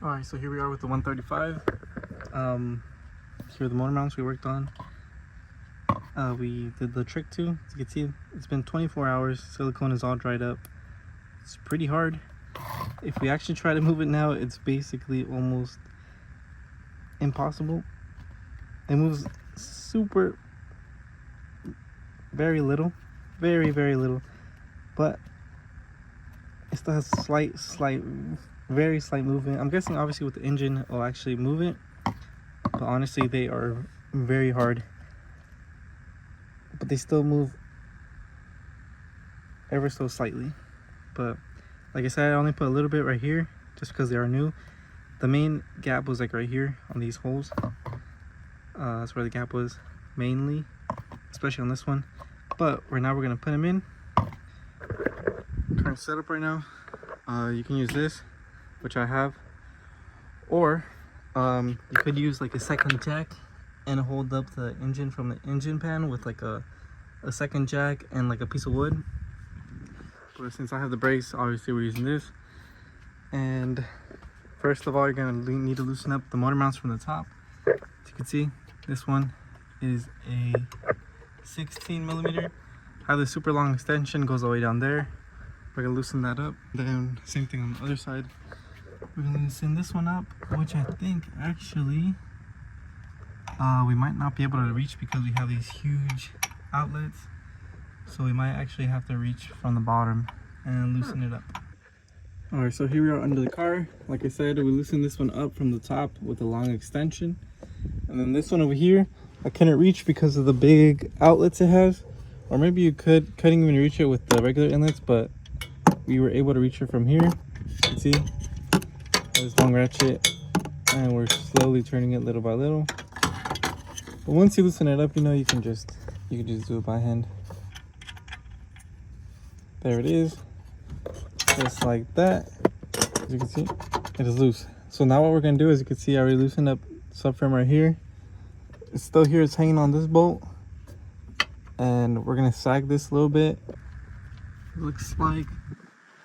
Alright, so here we are with the 135. Here are the motor mounts we worked on. We did the trick too. As you can see, it's been 24 hours. Silicone is all dried up. It's pretty hard. If we actually try to move it now, it's basically almost impossible. It moves very little, very little, but it still has very slight movement. I'm guessing obviously with the engine it'll actually move it, but honestly they are very hard, but they still move ever so slightly. But like I said, I only put a little bit right here just because they are new. The main gap was like right here on these holes. That's where the gap was mainly, especially on this one. But right now we're gonna put them in. Current setup right now, you can use this, which I have, or you could use like a second jack and hold up the engine from the engine pan with like a second jack and like a piece of wood. But since I have the brace, obviously we're using this. And first of all, you're gonna need to loosen up the motor mounts from the top. As you can see, this one is a 16 millimeter. Have the super long extension, goes all the way down there. We're gonna loosen that up. Then same thing on the other side. We're gonna loosen this one up, which I think actually we might not be able to reach because we have these huge outlets. So we might actually have to reach from the bottom and loosen it up. Alright, so here we are under the car. Like I said, we loosened this one up from the top with a long extension. And then this one over here, I couldn't reach because of the big outlets it has. Or maybe you couldn't even reach it with the regular inlets, but we were able to reach it from here. You can see this long ratchet, and we're slowly turning it little by little. But once you loosen it up, you know, you can just do it by hand. There it is, just like that. As you can see, it is loose. So now what we're gonna do is, you can see I already loosened up the subframe right here. It's still here, it's hanging on this bolt, and we're gonna sag this a little bit. Looks like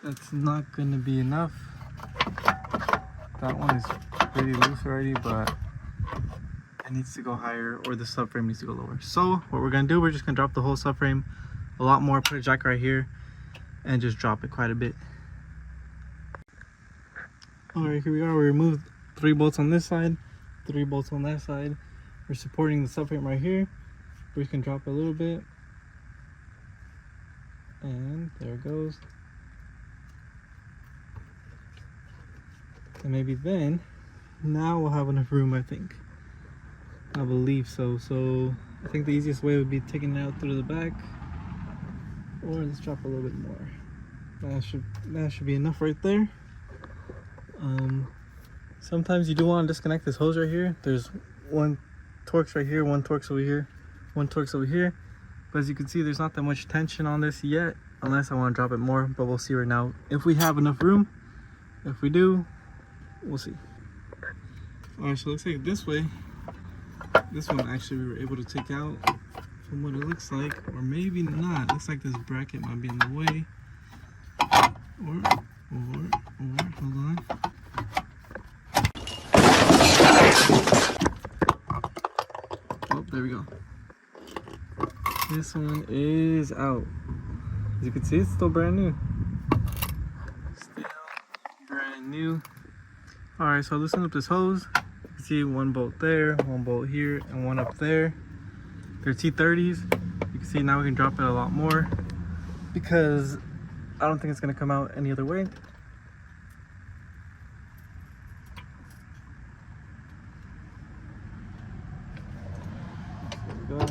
that's not gonna be enough. That one is pretty loose already, but it needs to go higher, or the subframe needs to go lower. So what we're gonna do, we're just gonna drop the whole subframe a lot more, put a jack right here, and just drop it quite a bit. Alright, here we are. We removed 3 bolts on this side, 3 bolts on that side. We're supporting the subframe right here. We can drop it a little bit, and there it goes. And maybe then, now we'll have enough room, I think. I believe so. So I think the easiest way would be taking it out through the back, or let's drop a little bit more. That should be enough right there. Sometimes you do want to disconnect this hose right here. There's one Torx right here, one Torx over here, one Torx over here. But as you can see, there's not that much tension on this yet, unless I want to drop it more, but we'll see right now if we have enough room. If we do, we'll see. Alright, so it looks like this way, this one actually we were able to take out from what it looks like, or maybe not. It looks like this bracket might be in the way. Or, hold on. Oh, there we go. This one is out. As you can see, it's still brand new. Still brand new. Alright, so loosen up this hose. You can see one bolt there, one bolt here, and one up there. They're T30s. You can see now we can drop it a lot more because I don't think it's going to come out any other way. There we go.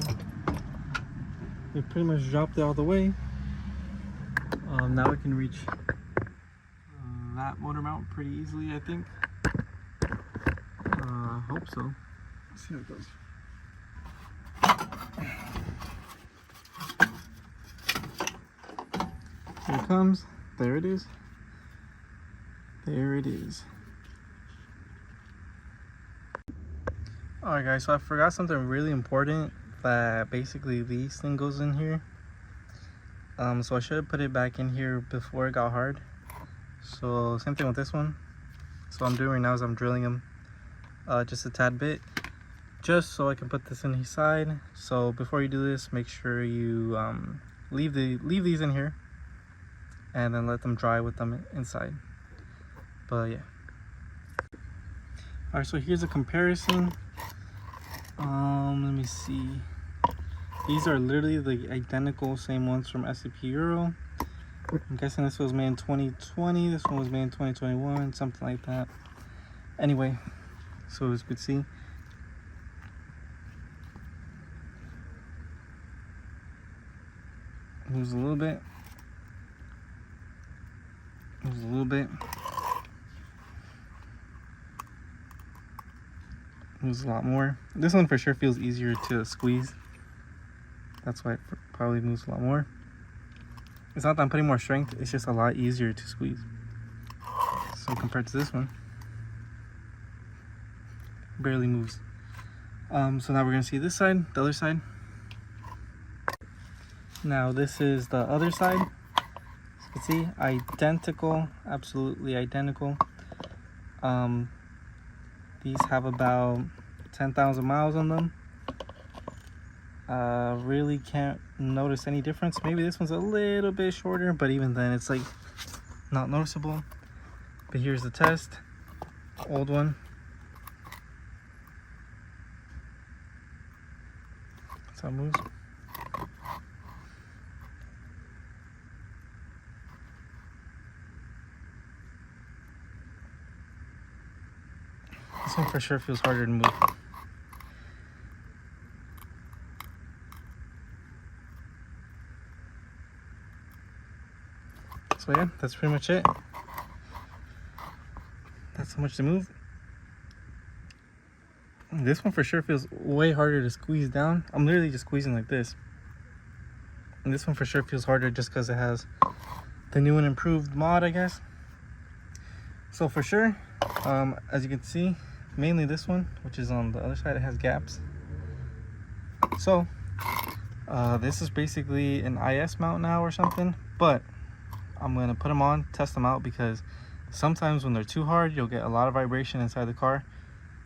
We pretty much dropped it all the way. Now we can reach that motor mount pretty easily, I think. Hope so. Let's see how it goes. Here it comes. There it is. There it is. Alright guys, so I forgot something really important, that basically these thing goes in here. So I should have put it back in here before it got hard. So same thing with this one. So what I'm doing right now is I'm drilling them just a tad bit, just so I can put this in his side. So before you do this, make sure you leave these in here and then let them dry with them inside. But yeah. All right, so here's a comparison. Let me see. These are literally the identical same ones from SCP Euro. I'm guessing this was made in 2020, this one was made in 2021, something like that. Anyway, so as you can see, moves a little bit, moves a little bit, moves a lot more. This one for sure feels easier to squeeze. That's why it probably moves a lot more. It's not that I'm putting more strength, it's just a lot easier to squeeze. So compared to this one, barely moves. So now we're gonna see this side, the other side. Now this is the other side. As you can see, identical, absolutely identical. These have about 10,000 miles on them. Really can't notice any difference. Maybe this one's a little bit shorter, but even then it's like not noticeable. But here's the test, old one. That's how it moves. This one for sure feels harder to move. So yeah, that's pretty much it. That's how much to move. This one for sure feels way harder to squeeze down. I'm literally just squeezing like this. And this one for sure feels harder just because it has the new and improved mod, I guess. So for sure, as you can see, mainly this one, which is on the other side, it has gaps. So this is basically an IS mount now or something, but I'm going to put them on, test them out, because sometimes when they're too hard, you'll get a lot of vibration inside the car.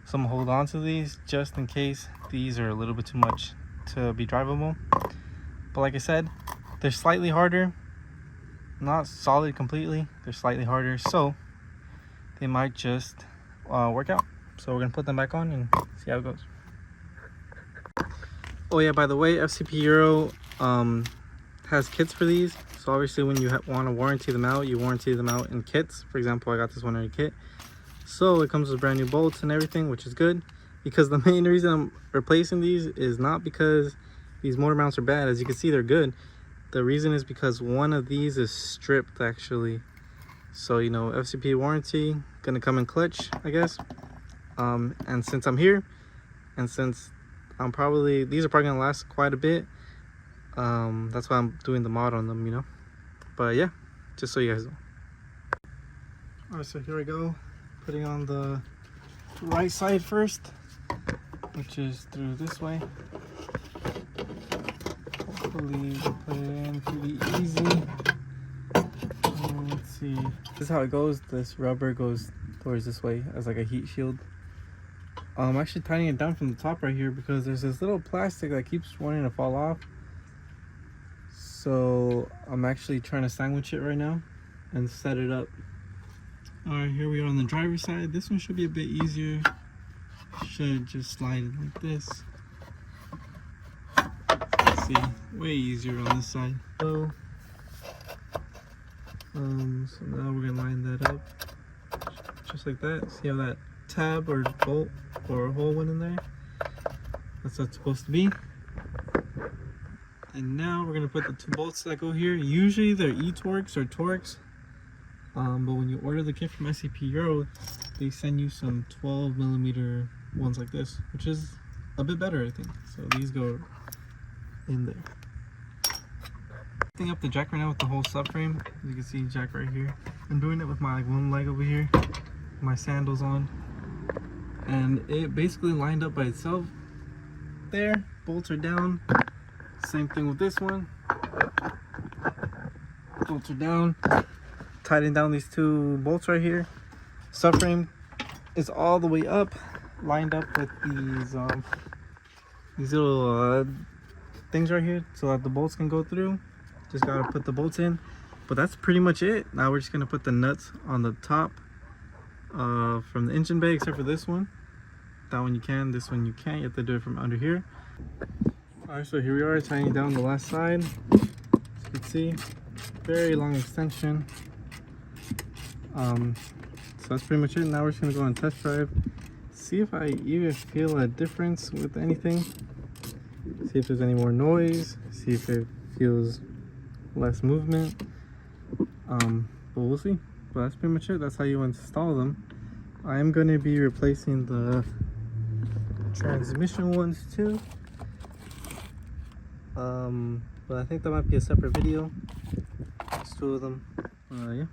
So I'm going to hold on to these just in case these are a little bit too much to be drivable. But like I said, they're slightly harder, not solid completely, they're slightly harder, so they might just work out. So we're going to put them back on and see how it goes. Oh yeah, by the way, FCP Euro has kits for these. So obviously when you want to warranty them out, you warranty them out in kits. For example, I got this one in a kit. So it comes with brand new bolts and everything, which is good. Because the main reason I'm replacing these is not because these motor mounts are bad. As you can see, they're good. The reason is because one of these is stripped actually. So, you know, FCP warranty, gonna come in clutch, I guess. And since I'm here, and since these are probably gonna last quite a bit, that's why I'm doing the mod on them, you know. But yeah, just so you guys know. All right, so here we go, putting on the right side first, which is through this way. Hopefully we'll put it in pretty easy. Let's see, this is how it goes. This rubber goes towards this way as like a heat shield. I'm actually tightening it down from the top right here because there's this little plastic that keeps wanting to fall off. So I'm actually trying to sandwich it right now and set it up. All right, here we are on the driver's side. This one should be a bit easier. Should just slide it like this. Let's see, way easier on this side. So now we're gonna line that up just like that. See how that tab or bolt or hole went in there? That's what it's supposed to be. And now we're gonna put the two bolts that go here. Usually they're E-Torx or Torx, but when you order the kit from SCP Euro, they send you some 12mm ones like this, which is a bit better, I think. So these go in there. Setting up the jack right now with the whole subframe. As you can see, jack right here. I'm doing it with my one leg over here, my sandals on, and it basically lined up by itself. There, bolts are down. Same thing with this one. Bolts are down. Tighten down these two bolts right here. subframe is all the way up, lined up with these little things right here so that the bolts can go through. Just gotta put the bolts in, but that's pretty much it. Now we're just gonna put the nuts on the top from the engine bay, except for this one. That one you can, this one you can't. You have to do it from under here. All right, so here we are tightening down the last side. As you can see, very long extension. So that's pretty much it. Now we're just gonna go on test drive, see if I even feel a difference with anything, see if there's any more noise, see if it feels less movement. But we'll see. But that's pretty much it. That's how you install them. I am going to be replacing the transmission ones too, but I think that might be a separate video. Just two of them. Yeah.